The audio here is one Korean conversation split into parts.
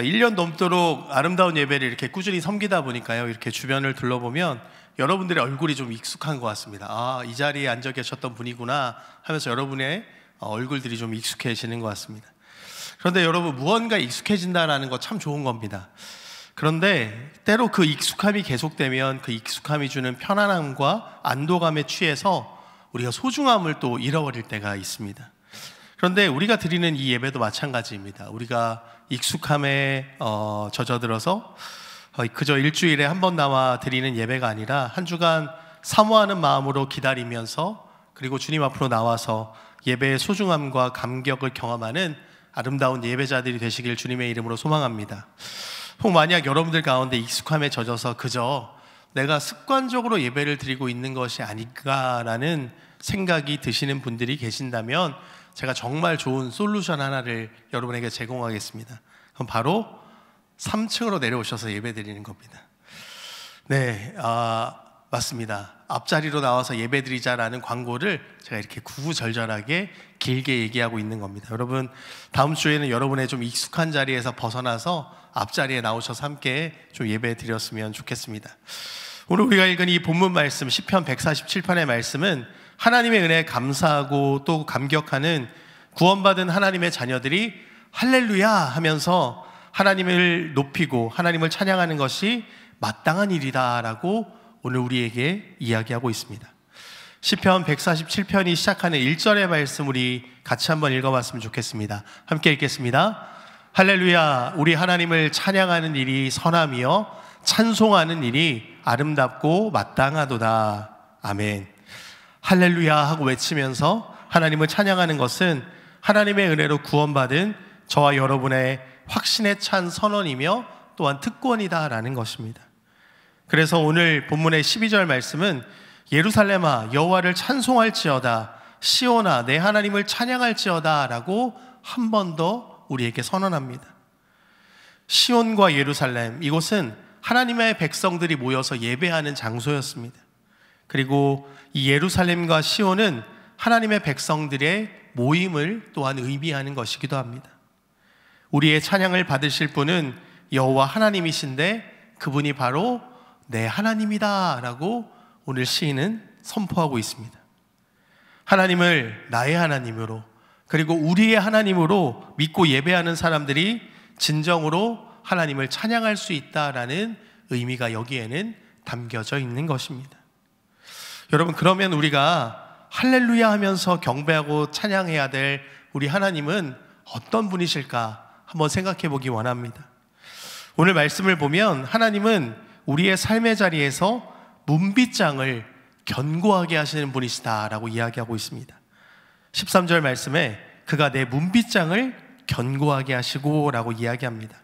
1년 넘도록 아름다운 예배를 이렇게 꾸준히 섬기다 보니까요, 이렇게 주변을 둘러보면 여러분들의 얼굴이 좀 익숙한 것 같습니다. 아, 이 자리에 앉아 계셨던 분이구나 하면서 여러분의 얼굴들이 좀 익숙해지는 것 같습니다. 그런데 여러분, 무언가 익숙해진다는 거 참 좋은 겁니다. 그런데 때로 그 익숙함이 계속되면 그 익숙함이 주는 편안함과 안도감에 취해서 우리가 소중함을 또 잃어버릴 때가 있습니다. 그런데 우리가 드리는 이 예배도 마찬가지입니다. 우리가 익숙함에 젖어들어서 그저 일주일에 한 번 나와 드리는 예배가 아니라 한 주간 사모하는 마음으로 기다리면서, 그리고 주님 앞으로 나와서 예배의 소중함과 감격을 경험하는 아름다운 예배자들이 되시길 주님의 이름으로 소망합니다. 혹 만약 여러분들 가운데 익숙함에 젖어서 그저 내가 습관적으로 예배를 드리고 있는 것이 아닐까라는 생각이 드시는 분들이 계신다면 제가 정말 좋은 솔루션 하나를 여러분에게 제공하겠습니다. 그럼 바로 3층으로 내려오셔서 예배 드리는 겁니다. 네, 맞습니다. 앞자리로 나와서 예배 드리자라는 광고를 제가 이렇게 구구절절하게 길게 얘기하고 있는 겁니다. 여러분, 다음 주에는 여러분의 좀 익숙한 자리에서 벗어나서 앞자리에 나오셔서 함께 좀 예배 드렸으면 좋겠습니다. 오늘 우리가 읽은 이 본문 말씀, 시편 147편의 말씀은 하나님의 은혜에 감사하고 또 감격하는 구원받은 하나님의 자녀들이 할렐루야 하면서 하나님을 높이고 하나님을 찬양하는 것이 마땅한 일이다라고 오늘 우리에게 이야기하고 있습니다. 시편 147편이 시작하는 1절의 말씀 우리 같이 한번 읽어봤으면 좋겠습니다. 함께 읽겠습니다. 할렐루야, 우리 하나님을 찬양하는 일이 선함이요 찬송하는 일이 아름답고 마땅하도다. 아멘. 할렐루야 하고 외치면서 하나님을 찬양하는 것은 하나님의 은혜로 구원받은 저와 여러분의 확신에 찬 선언이며 또한 특권이다라는 것입니다. 그래서 오늘 본문의 12절 말씀은 예루살렘아 여호와를 찬송할지어다, 시온아 내 하나님을 찬양할지어다 라고 한 번 더 우리에게 선언합니다. 시온과 예루살렘, 이곳은 하나님의 백성들이 모여서 예배하는 장소였습니다. 그리고 이 예루살렘과 시온은 하나님의 백성들의 모임을 또한 의미하는 것이기도 합니다. 우리의 찬양을 받으실 분은 여호와 하나님이신데 그분이 바로 내 하나님이다 라고 오늘 시인은 선포하고 있습니다. 하나님을 나의 하나님으로, 그리고 우리의 하나님으로 믿고 예배하는 사람들이 진정으로 하나님을 찬양할 수 있다라는 의미가 여기에는 담겨져 있는 것입니다. 여러분, 그러면 우리가 할렐루야 하면서 경배하고 찬양해야 될 우리 하나님은 어떤 분이실까 한번 생각해 보기 원합니다. 오늘 말씀을 보면 하나님은 우리의 삶의 자리에서 문빗장을 견고하게 하시는 분이시다라고 이야기하고 있습니다. 13절 말씀에 그가 내 문빗장을 견고하게 하시고 라고 이야기합니다.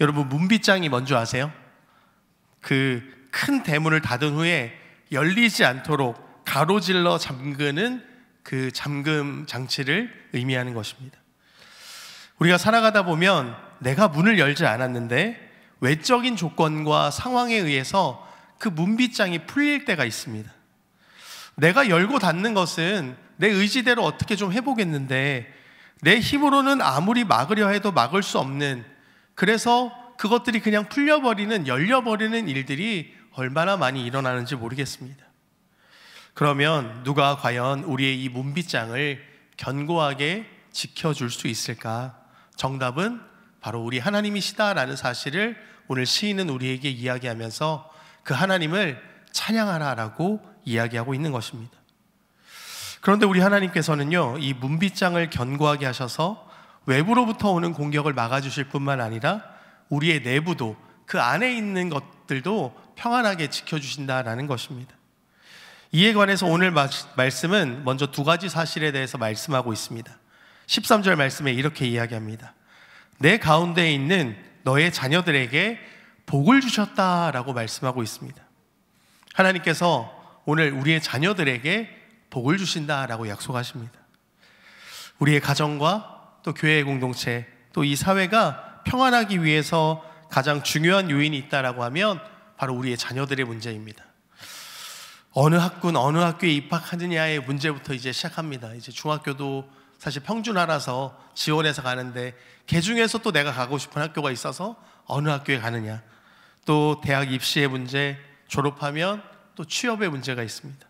여러분, 문빗장이 뭔지 아세요? 그 큰 대문을 닫은 후에 열리지 않도록 가로질러 잠그는 그 잠금 장치를 의미하는 것입니다. 우리가 살아가다 보면 내가 문을 열지 않았는데 외적인 조건과 상황에 의해서 그 문빗장이 풀릴 때가 있습니다. 내가 열고 닫는 것은 내 의지대로 어떻게 좀 해보겠는데 내 힘으로는 아무리 막으려 해도 막을 수 없는, 그래서 그것들이 그냥 풀려버리는, 열려버리는 일들이 얼마나 많이 일어나는지 모르겠습니다. 그러면 누가 과연 우리의 이 문빗장을 견고하게 지켜줄 수 있을까? 정답은 바로 우리 하나님이시다라는 사실을 오늘 시인은 우리에게 이야기하면서 그 하나님을 찬양하라라고 이야기하고 있는 것입니다. 그런데 우리 하나님께서는요, 이 문빗장을 견고하게 하셔서 외부로부터 오는 공격을 막아주실 뿐만 아니라 우리의 내부도, 그 안에 있는 것들도 평안하게 지켜주신다라는 것입니다. 이에 관해서 오늘 말씀은 먼저 두 가지 사실에 대해서 말씀하고 있습니다. 13절 말씀에 이렇게 이야기합니다. 내 가운데에 있는 너의 자녀들에게 복을 주셨다라고 말씀하고 있습니다. 하나님께서 오늘 우리의 자녀들에게 복을 주신다라고 약속하십니다. 우리의 가정과 또 교회의 공동체, 또 이 사회가 평안하기 위해서 가장 중요한 요인이 있다라고 하면 바로 우리의 자녀들의 문제입니다. 어느 학군, 어느 학교에 입학하느냐의 문제부터 이제 시작합니다. 이제 중학교도 사실 평준화라서 지원해서 가는데 그 중에서 또 내가 가고 싶은 학교가 있어서 어느 학교에 가느냐, 또 대학 입시의 문제, 졸업하면 또 취업의 문제가 있습니다.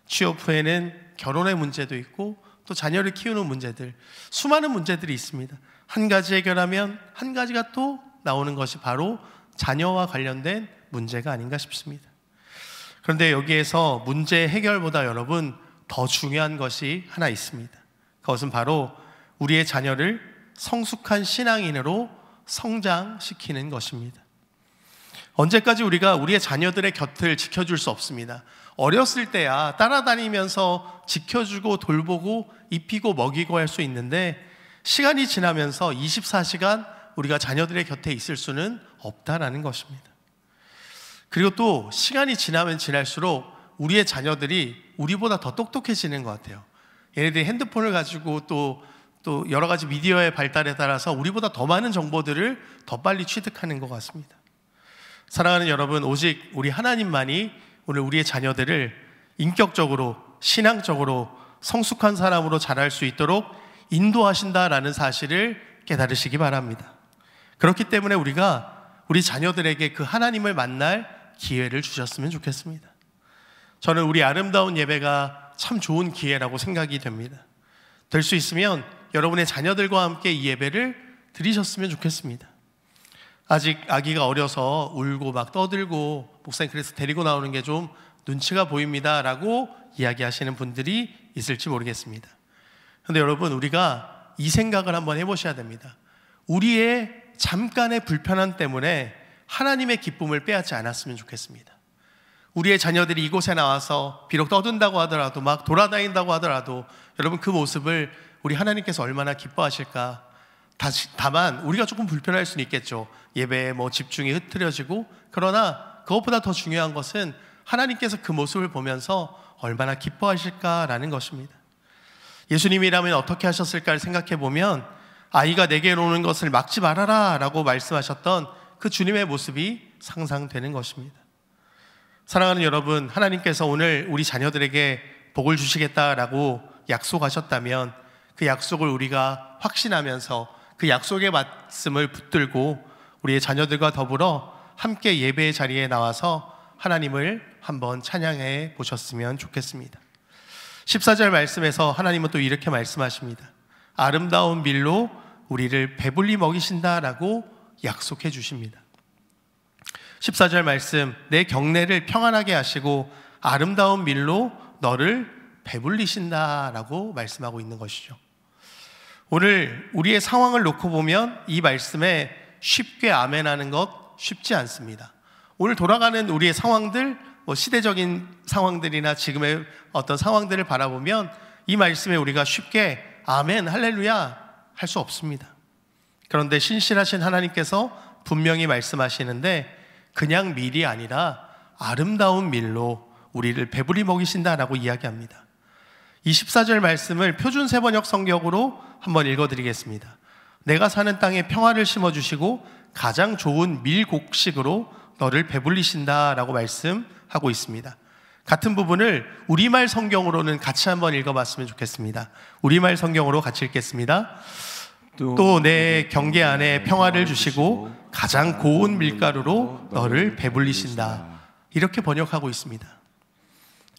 취업 후에는 결혼의 문제도 있고 또 자녀를 키우는 문제들, 수많은 문제들이 있습니다. 한 가지 해결하면 한 가지가 또 나오는 것이 바로 자녀와 관련된 문제가 아닌가 싶습니다. 그런데 여기에서 문제 해결보다 여러분 더 중요한 것이 하나 있습니다. 그것은 바로 우리의 자녀를 성숙한 신앙인으로 성장시키는 것입니다. 언제까지 우리가 우리의 자녀들의 곁을 지켜줄 수 없습니다. 어렸을 때야 따라다니면서 지켜주고 돌보고 입히고 먹이고 할 수 있는데 시간이 지나면서 24시간 우리가 자녀들의 곁에 있을 수는 없다라는 것입니다. 그리고 또 시간이 지나면 지날수록 우리의 자녀들이 우리보다 더 똑똑해지는 것 같아요. 얘네들이 핸드폰을 가지고 또 여러 가지 미디어의 발달에 따라서 우리보다 더 많은 정보들을 더 빨리 취득하는 것 같습니다. 사랑하는 여러분, 오직 우리 하나님만이 오늘 우리의 자녀들을 인격적으로, 신앙적으로 성숙한 사람으로 자랄 수 있도록 인도하신다라는 사실을 깨달으시기 바랍니다. 그렇기 때문에 우리가 우리 자녀들에게 그 하나님을 만날 기회를 주셨으면 좋겠습니다. 저는 우리 아름다운 예배가 참 좋은 기회라고 생각이 됩니다. 될 수 있으면 여러분의 자녀들과 함께 이 예배를 드리셨으면 좋겠습니다. 아직 아기가 어려서 울고 막 떠들고 목사님 그래서 데리고 나오는 게 좀 눈치가 보입니다 라고 이야기하시는 분들이 있을지 모르겠습니다. 그런데 여러분, 우리가 이 생각을 한번 해보셔야 됩니다. 우리의 잠깐의 불편함 때문에 하나님의 기쁨을 빼앗지 않았으면 좋겠습니다. 우리의 자녀들이 이곳에 나와서 비록 떠든다고 하더라도 막 돌아다닌다고 하더라도 여러분 그 모습을 우리 하나님께서 얼마나 기뻐하실까. 다만 우리가 조금 불편할 수는 있겠죠. 예배에 집중이 흐트러지고, 그러나 그것보다 더 중요한 것은 하나님께서 그 모습을 보면서 얼마나 기뻐하실까라는 것입니다. 예수님이라면 어떻게 하셨을까를 생각해 보면 아이가 내게로 오는 것을 막지 말아라 라고 말씀하셨던 그 주님의 모습이 상상되는 것입니다. 사랑하는 여러분, 하나님께서 오늘 우리 자녀들에게 복을 주시겠다라고 약속하셨다면 그 약속을 우리가 확신하면서 그 약속의 말씀을 붙들고 우리의 자녀들과 더불어 함께 예배의 자리에 나와서 하나님을 한번 찬양해 보셨으면 좋겠습니다. 14절 말씀에서 하나님은 또 이렇게 말씀하십니다. 아름다운 밀로 우리를 배불리 먹이신다라고 약속해 주십니다. 14절 말씀, 내 경내를 평안하게 하시고 아름다운 밀로 너를 배불리신다라고 말씀하고 있는 것이죠. 오늘 우리의 상황을 놓고 보면 이 말씀에 쉽게 아멘하는 것 쉽지 않습니다. 오늘 돌아가는 우리의 상황들, 시대적인 상황들이나 지금의 어떤 상황들을 바라보면 이 말씀에 우리가 쉽게 아멘, 할렐루야 할 수 없습니다. 그런데 신실하신 하나님께서 분명히 말씀하시는데 그냥 밀이 아니라 아름다운 밀로 우리를 배불리 먹이신다라고 이야기합니다. 24절 말씀을 표준 세번역 성경으로 한번 읽어드리겠습니다. 내가 사는 땅에 평화를 심어주시고 가장 좋은 밀곡식으로 너를 배불리신다라고 말씀하고 있습니다. 같은 부분을 우리말 성경으로는 같이 한번 읽어봤으면 좋겠습니다. 우리말 성경으로 같이 읽겠습니다. 또 내 경계 안에 평화를 주시고 가장 고운 밀가루로 너를 배불리신다. 이렇게 번역하고 있습니다.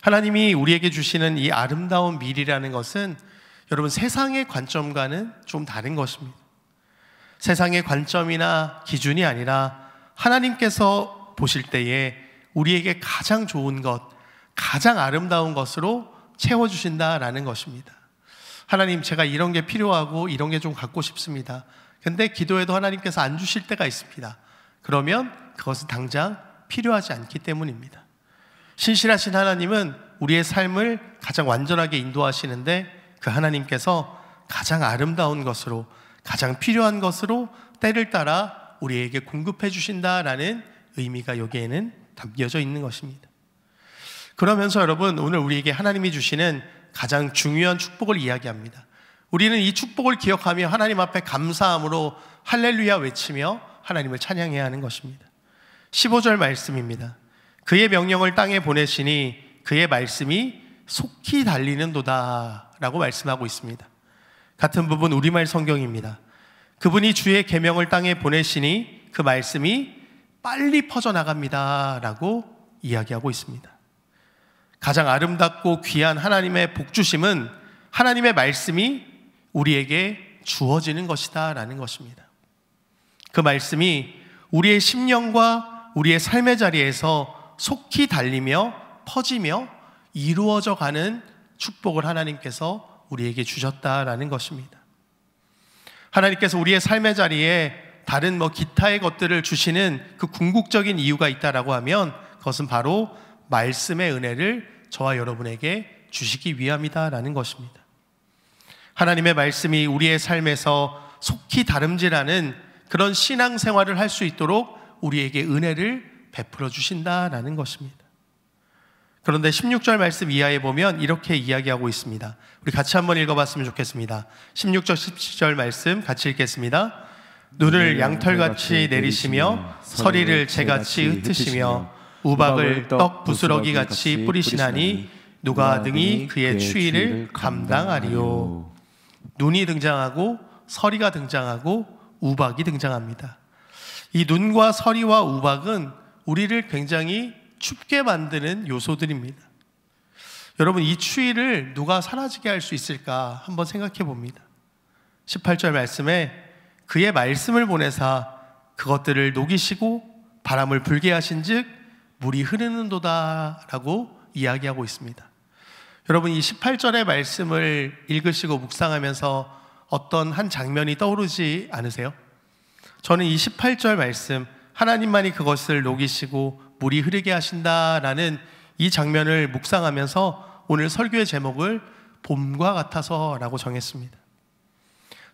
하나님이 우리에게 주시는 이 아름다운 밀이라는 것은 여러분 세상의 관점과는 좀 다른 것입니다. 세상의 관점이나 기준이 아니라 하나님께서 보실 때에 우리에게 가장 좋은 것, 가장 아름다운 것으로 채워주신다라는 것입니다. 하나님, 제가 이런 게 필요하고 이런 게 좀 갖고 싶습니다. 근데 기도해도 하나님께서 안 주실 때가 있습니다. 그러면 그것은 당장 필요하지 않기 때문입니다. 신실하신 하나님은 우리의 삶을 가장 완전하게 인도하시는데 그 하나님께서 가장 아름다운 것으로, 가장 필요한 것으로 때를 따라 우리에게 공급해 주신다라는 의미가 여기에는 담겨져 있는 것입니다. 그러면서 여러분, 오늘 우리에게 하나님이 주시는 가장 중요한 축복을 이야기합니다. 우리는 이 축복을 기억하며 하나님 앞에 감사함으로 할렐루야 외치며 하나님을 찬양해야 하는 것입니다. 15절 말씀입니다. 그의 명령을 땅에 보내시니 그의 말씀이 속히 달리는도다 라고 말씀하고 있습니다. 같은 부분 우리말 성경입니다. 그분이 주의 계명을 땅에 보내시니 그 말씀이 빨리 퍼져나갑니다 라고 이야기하고 있습니다. 가장 아름답고 귀한 하나님의 복주심은 하나님의 말씀이 우리에게 주어지는 것이다 라는 것입니다. 그 말씀이 우리의 심령과 우리의 삶의 자리에서 속히 달리며 퍼지며 이루어져 가는 축복을 하나님께서 우리에게 주셨다라는 것입니다. 하나님께서 우리의 삶의 자리에 다른 기타의 것들을 주시는 그 궁극적인 이유가 있다라고 하면 그것은 바로 말씀의 은혜를 저와 여러분에게 주시기 위함이다라는 것입니다. 하나님의 말씀이 우리의 삶에서 속히 다름질하는 그런 신앙생활을 할 수 있도록 우리에게 은혜를 베풀어 주신다라는 것입니다. 그런데 16절 말씀 이하에 보면 이렇게 이야기하고 있습니다. 우리 같이 한번 읽어봤으면 좋겠습니다. 16절 17절 말씀 같이 읽겠습니다. 눈을 양털같이 내리시며 서리를 재같이 흩으시며 우박을 떡 부스러기같이 뿌리시나니 누가 능히 그의 추위를 감당하리요. 눈이 등장하고 서리가 등장하고 우박이 등장합니다. 이 눈과 서리와 우박은 우리를 굉장히 춥게 만드는 요소들입니다. 여러분, 이 추위를 누가 사라지게 할 수 있을까 한번 생각해 봅니다. 18절 말씀에 그의 말씀을 보내사 그것들을 녹이시고 바람을 불게 하신즉 물이 흐르는도다 라고 이야기하고 있습니다. 여러분, 이 18절의 말씀을 읽으시고 묵상하면서 어떤 한 장면이 떠오르지 않으세요? 저는 이 18절 말씀, 하나님만이 그것을 녹이시고 물이 흐르게 하신다라는 이 장면을 묵상하면서 오늘 설교의 제목을 봄과 같아서 라고 정했습니다.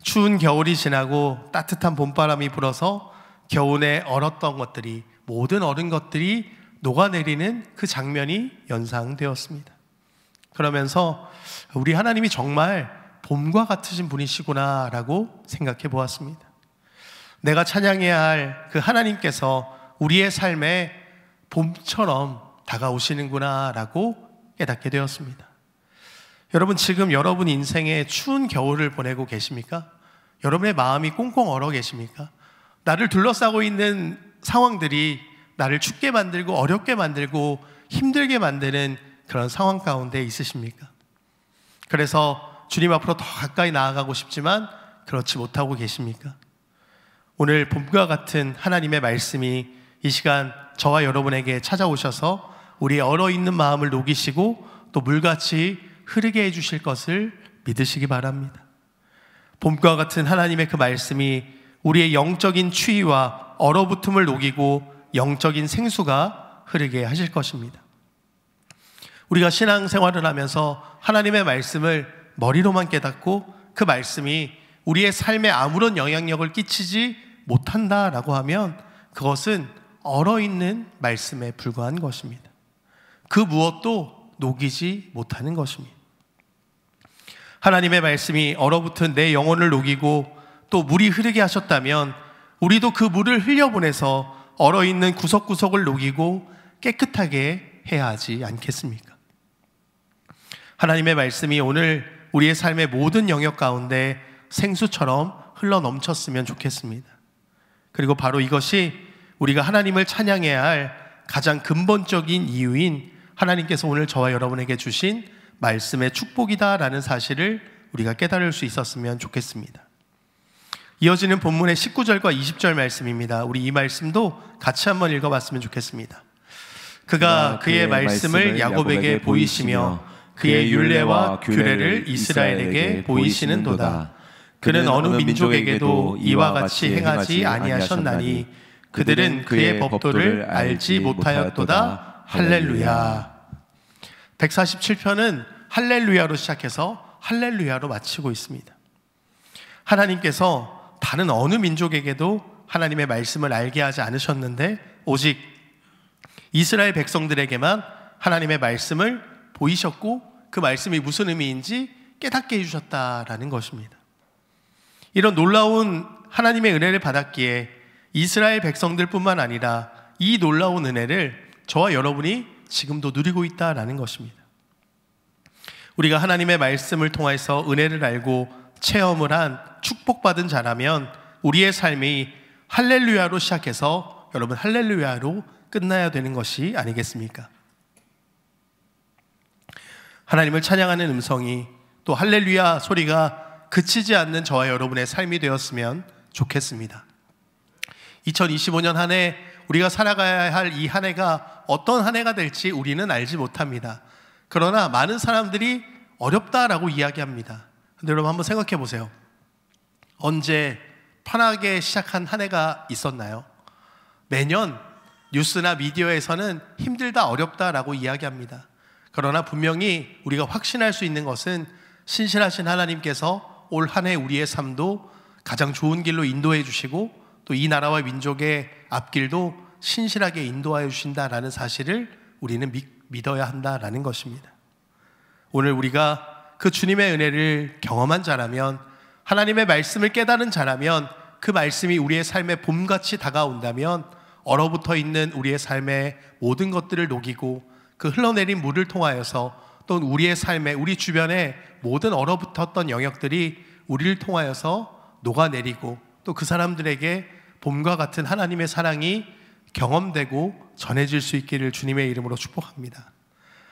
추운 겨울이 지나고 따뜻한 봄바람이 불어서 겨우내 얼었던 것들이, 모든 얼은 것들이 녹아내리는 그 장면이 연상되었습니다. 그러면서 우리 하나님이 정말 봄과 같으신 분이시구나 라고 생각해 보았습니다. 내가 찬양해야 할 그 하나님께서 우리의 삶에 봄처럼 다가오시는구나 라고 깨닫게 되었습니다. 여러분, 지금 여러분 인생에 추운 겨울을 보내고 계십니까? 여러분의 마음이 꽁꽁 얼어 계십니까? 나를 둘러싸고 있는 상황들이 나를 춥게 만들고 어렵게 만들고 힘들게 만드는 그런 상황 가운데 있으십니까? 그래서 주님 앞으로 더 가까이 나아가고 싶지만 그렇지 못하고 계십니까? 오늘 봄과 같은 하나님의 말씀이 이 시간 저와 여러분에게 찾아오셔서 우리의 얼어있는 마음을 녹이시고 또 물같이 흐르게 해주실 것을 믿으시기 바랍니다. 봄과 같은 하나님의 그 말씀이 우리의 영적인 추위와 얼어붙음을 녹이고 영적인 생수가 흐르게 하실 것입니다. 우리가 신앙생활을 하면서 하나님의 말씀을 머리로만 깨닫고 그 말씀이 우리의 삶에 아무런 영향력을 끼치지 못한다라고 하면 그것은 얼어있는 말씀에 불과한 것입니다. 그 무엇도 녹이지 못하는 것입니다. 하나님의 말씀이 얼어붙은 내 영혼을 녹이고 또 물이 흐르게 하셨다면 우리도 그 물을 흘려보내서 얼어있는 구석구석을 녹이고 깨끗하게 해야 하지 않겠습니까? 하나님의 말씀이 오늘 우리의 삶의 모든 영역 가운데 생수처럼 흘러 넘쳤으면 좋겠습니다. 그리고 바로 이것이 우리가 하나님을 찬양해야 할 가장 근본적인 이유인 하나님께서 오늘 저와 여러분에게 주신 말씀의 축복이다라는 사실을 우리가 깨달을 수 있었으면 좋겠습니다. 이어지는 본문의 19절과 20절 말씀입니다. 우리 이 말씀도 같이 한번 읽어봤으면 좋겠습니다. 그가 그의 말씀을 야곱에게 보이시며 그의 율례와 규례를 이스라엘에게 보이시는도다. 그는 어느 민족에게도 이와 같이 행하지 아니하셨나니 그들은 그의 법도를 알지 못하였도다. 할렐루야. 147편은 할렐루야로 시작해서 할렐루야로 마치고 있습니다. 하나님께서 다른 어느 민족에게도 하나님의 말씀을 알게 하지 않으셨는데 오직 이스라엘 백성들에게만 하나님의 말씀을 보이셨고 그 말씀이 무슨 의미인지 깨닫게 해주셨다라는 것입니다. 이런 놀라운 하나님의 은혜를 받았기에 이스라엘 백성들뿐만 아니라 이 놀라운 은혜를 저와 여러분이 지금도 누리고 있다라는 것입니다. 우리가 하나님의 말씀을 통해서 은혜를 알고 체험을 한 축복받은 자라면 우리의 삶이 할렐루야로 시작해서 여러분 할렐루야로 끝나야 되는 것이 아니겠습니까? 하나님을 찬양하는 음성이 또 할렐루야 소리가 그치지 않는 저와 여러분의 삶이 되었으면 좋겠습니다. 2025년 한 해 우리가 살아가야 할 이 한 해가 어떤 한 해가 될지 우리는 알지 못합니다. 그러나 많은 사람들이 어렵다라고 이야기합니다. 근데 여러분 한번 생각해 보세요. 언제 편하게 시작한 한 해가 있었나요? 매년 뉴스나 미디어에서는 힘들다 어렵다라고 이야기합니다. 그러나 분명히 우리가 확신할 수 있는 것은 신실하신 하나님께서 올 한 해 우리의 삶도 가장 좋은 길로 인도해 주시고 또 이 나라와 민족의 앞길도 신실하게 인도하여 주신다라는 사실을 우리는 믿어야 한다라는 것입니다. 오늘 우리가 그 주님의 은혜를 경험한 자라면, 하나님의 말씀을 깨달은 자라면, 그 말씀이 우리의 삶에 봄같이 다가온다면 얼어붙어 있는 우리의 삶의 모든 것들을 녹이고 그 흘러내린 물을 통하여서 또 우리의 삶에, 우리 주변에 모든 얼어붙었던 영역들이 우리를 통하여서 녹아내리고 또 그 사람들에게 봄과 같은 하나님의 사랑이 경험되고 전해질 수 있기를 주님의 이름으로 축복합니다.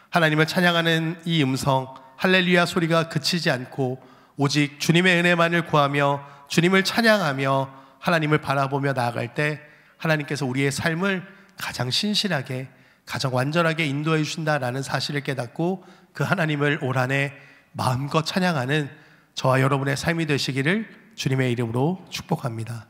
하나님을 찬양하는 이 음성, 할렐루야 소리가 그치지 않고 오직 주님의 은혜만을 구하며 주님을 찬양하며 하나님을 바라보며 나아갈 때 하나님께서 우리의 삶을 가장 신실하게, 가장 완전하게 인도해 주신다라는 사실을 깨닫고 그 하나님을 올 한 해 마음껏 찬양하는 저와 여러분의 삶이 되시기를 주님의 이름으로 축복합니다.